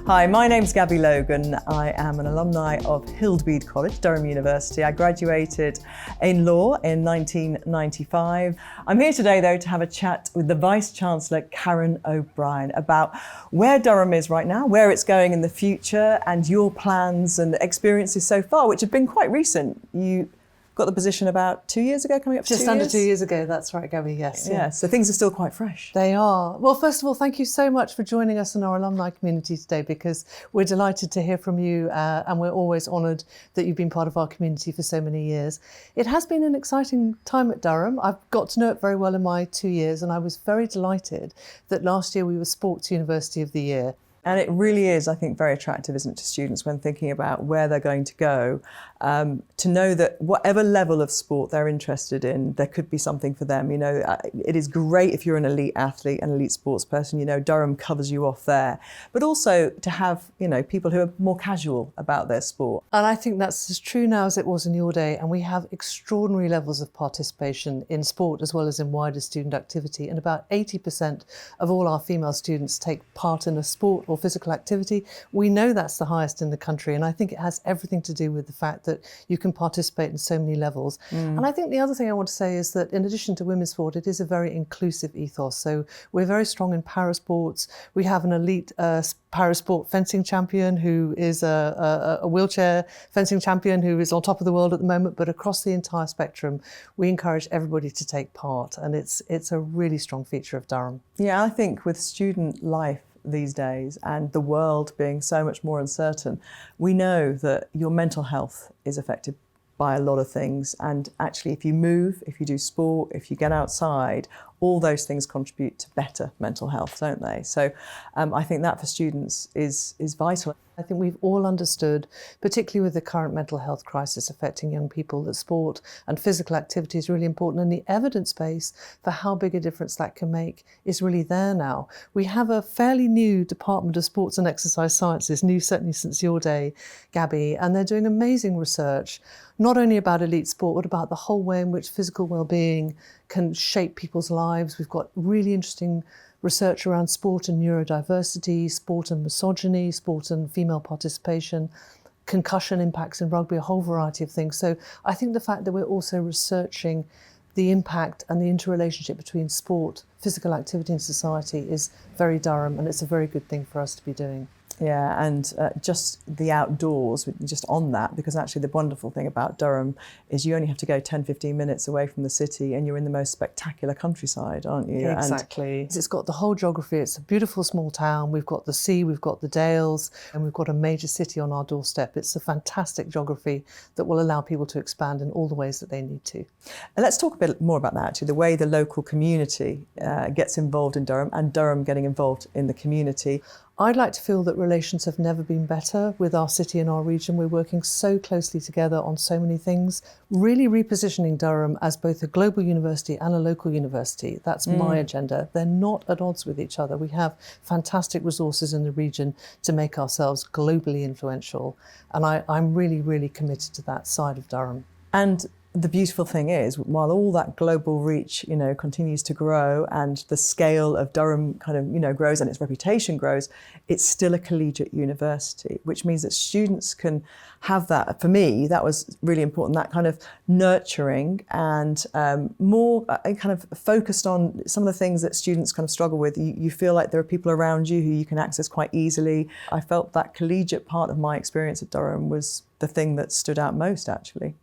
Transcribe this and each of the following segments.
Hi, my name's Gabby Logan. I am an alumni of Hildbead College, Durham University. I graduated in law in 1995. I'm here today, though, to have a chat with the Vice-Chancellor, Karen O'Brien, about where Durham is right now, where it's going in the future, and your plans and experiences so far, which have been quite recent. You got the position about 2 years ago, coming up to 2 years? Just under 2 years ago, that's right, Gabby, yes. Yeah, so things are still quite fresh. They are. Well, first of all, thank you so much for joining us in our alumni community today, because we're delighted to hear from you and we're always honoured that you've been part of our community for so many years. It has been an exciting time at Durham. I've got to know it very well in my 2 years, and I was very delighted that last year we were Sports University of the Year. And it really is, I think, very attractive, isn't it, to students when thinking about where they're going to go, to know that whatever level of sport they're interested in, there could be something for them. You know, it is great if you're an elite athlete, an elite sports person, you know, Durham covers you off there. But also to have, you know, people who are more casual about their sport. And I think that's as true now as it was in your day. And we have extraordinary levels of participation in sport as well as in wider student activity. And about 80% of all our female students take part in a sport or physical activity. We know that's the highest in the country, and I think it has everything to do with the fact that you can participate in so many levels. And I think the other thing I want to say is that in addition to women's sport, it is a very inclusive ethos. So we're very strong in parasports. We have an elite parasport fencing champion who is a wheelchair fencing champion who is on top of the world at the moment, but across the entire spectrum, we encourage everybody to take part, and it's a really strong feature of Durham. Yeah, I think with student life these days and the world being so much more uncertain, we know that your mental health is affected by a lot of things. And actually, if you move, if you do sport, if you get outside, all those things contribute to better mental health, don't they? So I think that for students is vital. I think we've all understood, particularly with the current mental health crisis affecting young people, that sport and physical activity is really important, and the evidence base for how big a difference that can make is really there now. We have a fairly new Department of Sports and Exercise Sciences, new certainly since your day, Gabby, and they're doing amazing research, not only about elite sport, but about the whole way in which physical well-being can shape people's lives. We've got really interesting research around sport and neurodiversity, sport and misogyny, sport and female participation, concussion impacts in rugby, a whole variety of things. So I think the fact that we're also researching the impact and the interrelationship between sport, physical activity and society is very Durham, and it's a very good thing for us to be doing. Yeah, and just the outdoors, just on that, because actually the wonderful thing about Durham is you only have to go 10, 15 minutes away from the city and you're in the most spectacular countryside, aren't you? Exactly. It's got the whole geography. It's a beautiful small town. We've got the sea, we've got the dales, and we've got a major city on our doorstep. It's a fantastic geography that will allow people to expand in all the ways that they need to. And let's talk a bit more about that, actually, the way the local community gets involved in Durham and Durham getting involved in the community. I'd like to feel that relations have never been better with our city and our region. We're working so closely together on so many things, really repositioning Durham as both a global university and a local university. That's my agenda. They're not at odds with each other. We have fantastic resources in the region to make ourselves globally influential. And I'm really, really committed to that side of Durham. And the beautiful thing is, while all that global reach, you know, continues to grow and the scale of Durham kind of, you know, grows and its reputation grows, it's still a collegiate university, which means that students can have that. For me, that was really important, that kind of nurturing and more kind of focused on some of the things that students kind of struggle with. You feel like there are people around you who you can access quite easily. I felt that collegiate part of my experience at Durham was the thing that stood out most, actually.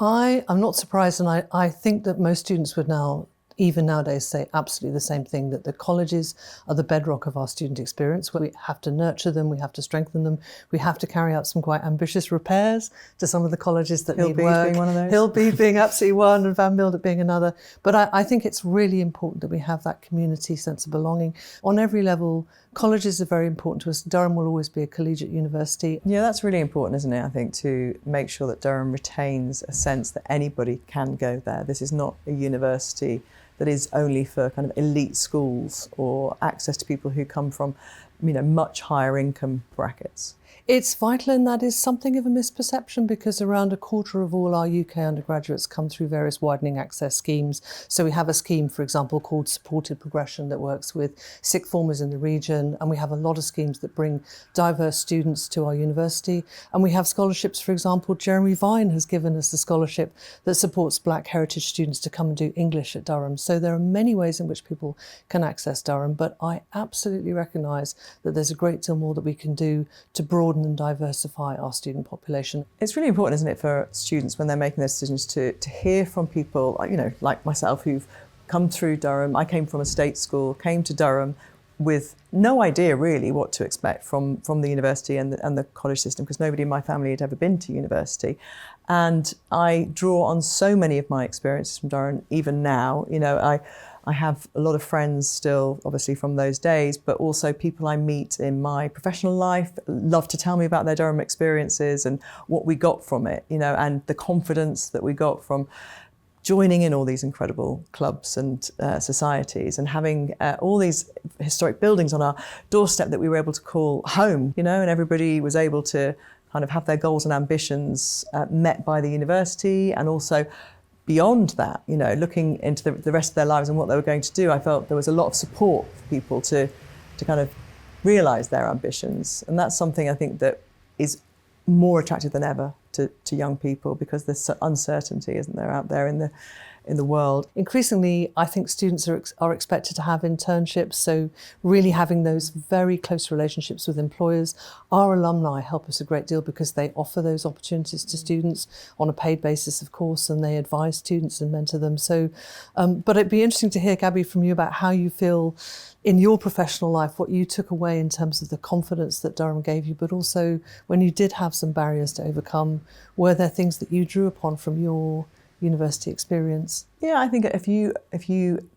I'm not surprised, and I think that most students would now, even nowadays, say absolutely the same thing, that the colleges are the bedrock of our student experience. We have to nurture them, we have to strengthen them, we have to carry out some quite ambitious repairs to some of the colleges that need work. Being one of those. Hillbead being absolutely one, and Van Mildert being another. But I think it's really important that we have that community sense of belonging on every level. Colleges are very important to us. Durham will always be a collegiate university. Yeah, that's really important, isn't it? I think to make sure that Durham retains a sense that anybody can go there. This is not a university that is only for kind of elite schools or access to people who come from much higher income brackets. It's vital, and that is something of a misperception because around a quarter of all our UK undergraduates come through various widening access schemes. So we have a scheme, for example, called Supported Progression that works with sixth formers in the region, and we have a lot of schemes that bring diverse students to our university. And we have scholarships, for example, Jeremy Vine has given us a scholarship that supports Black heritage students to come and do English at Durham. So there are many ways in which people can access Durham, but I absolutely recognise that there's a great deal more that we can do to broaden and diversify our student population. It's really important, isn't it, for students when they're making their decisions to hear from people, like myself, who've come through Durham. I came from a state school, came to Durham with no idea really what to expect from the university and the college system, because nobody in my family had ever been to university. And I draw on so many of my experiences from Durham, even now. I have a lot of friends still, obviously, from those days, but also people I meet in my professional life love to tell me about their Durham experiences and what we got from it, and the confidence that we got from joining in all these incredible clubs and societies, and having all these historic buildings on our doorstep that we were able to call home, and everybody was able to kind of have their goals and ambitions met by the university, and also beyond that, looking into the rest of their lives and what they were going to do. I felt there was a lot of support for people to kind of realise their ambitions. And that's something I think that is more attractive than ever to young people, because there's uncertainty, isn't there, out there in the world. Increasingly, I think students are expected to have internships, so really having those very close relationships with employers. Our alumni help us a great deal because they offer those opportunities to students on a paid basis, of course, and they advise students and mentor them. So, but it'd be interesting to hear, Gabby, from you about how you feel in your professional life, what you took away in terms of the confidence that Durham gave you, but also when you did have some barriers to overcome, were there things that you drew upon from your university experience? Yeah, I think if you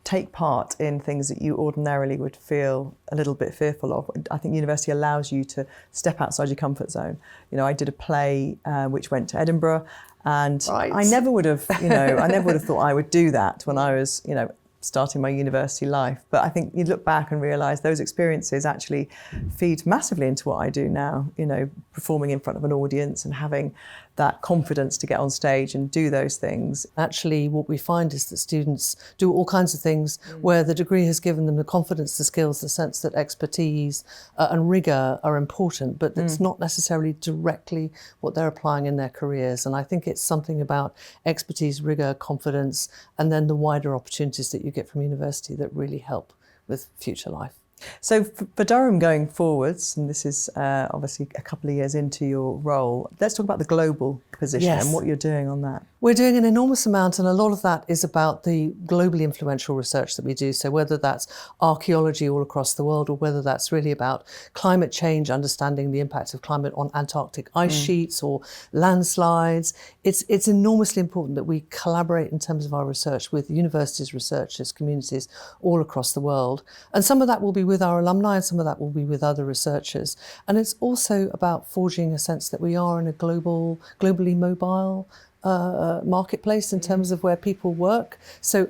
take part in things that you ordinarily would feel a little bit fearful of, I think university allows you to step outside your comfort zone. I did a play which went to Edinburgh, and right. I never would have, I never would have thought I would do that when I was, starting my university life. But I think you look back and realise those experiences actually feed massively into what I do now, performing in front of an audience and having that confidence to get on stage and do those things. Actually, what we find is that students do all kinds of things where the degree has given them the confidence, the skills, the sense that expertise and rigour are important, but it's not necessarily directly what they're applying in their careers. And I think it's something about expertise, rigour, confidence, and then the wider opportunities that you get from university that really help with future life. So for Durham going forwards, and this is obviously a couple of years into your role, let's talk about the global position and what you're doing on that. We're doing an enormous amount, and a lot of that is about the globally influential research that we do. So whether that's archaeology all across the world, or whether that's really about climate change, understanding the impact of climate on Antarctic ice sheets or landslides, it's enormously important that we collaborate in terms of our research with universities, researchers, communities all across the world. And some of that will be with our alumni, and some of that will be with other researchers. And it's also about forging a sense that we are in a globally mobile marketplace in terms of where people work. So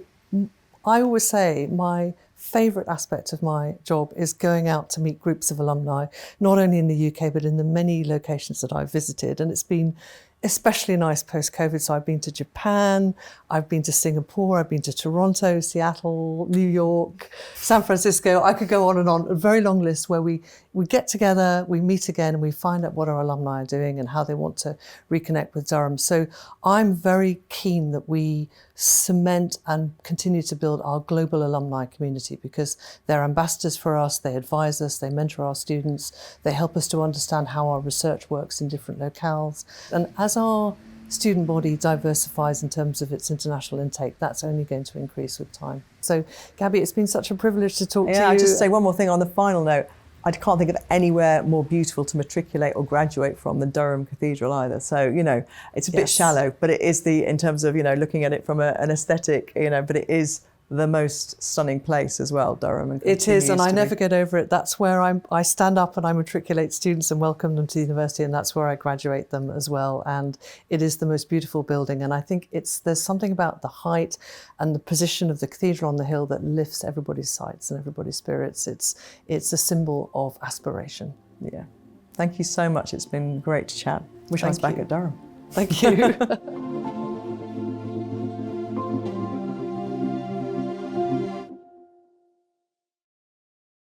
I always say my favourite aspect of my job is going out to meet groups of alumni, not only in the UK, but in the many locations that I've visited. And it's been especially nice post-COVID. So I've been to Japan, I've been to Singapore, I've been to Toronto, Seattle, New York, San Francisco. I could go on and on, a very long list where we get together, we meet again, and we find out what our alumni are doing and how they want to reconnect with Durham. So I'm very keen that we cement and continue to build our global alumni community, because they're ambassadors for us, they advise us, they mentor our students, they help us to understand how our research works in different locales. And as our student body diversifies in terms of its international intake, that's only going to increase with time. So, Gabby, it's been such a privilege to talk to you. Yeah, I'll just say one more thing on the final note. I can't think of anywhere more beautiful to matriculate or graduate from than Durham Cathedral either. So, it's a bit shallow, but it is in terms of, looking at it from an aesthetic, but it is the most stunning place as well, Durham. And it is, and I continues never get over it. That's where I stand up and I matriculate students and welcome them to the university, and that's where I graduate them as well. And it is the most beautiful building, and I think there's something about the height and the position of the cathedral on the hill that lifts everybody's sights and everybody's spirits. It's a symbol of aspiration. Yeah. Thank you so much. It's been great to chat. Wish I was back at Durham. Thank you.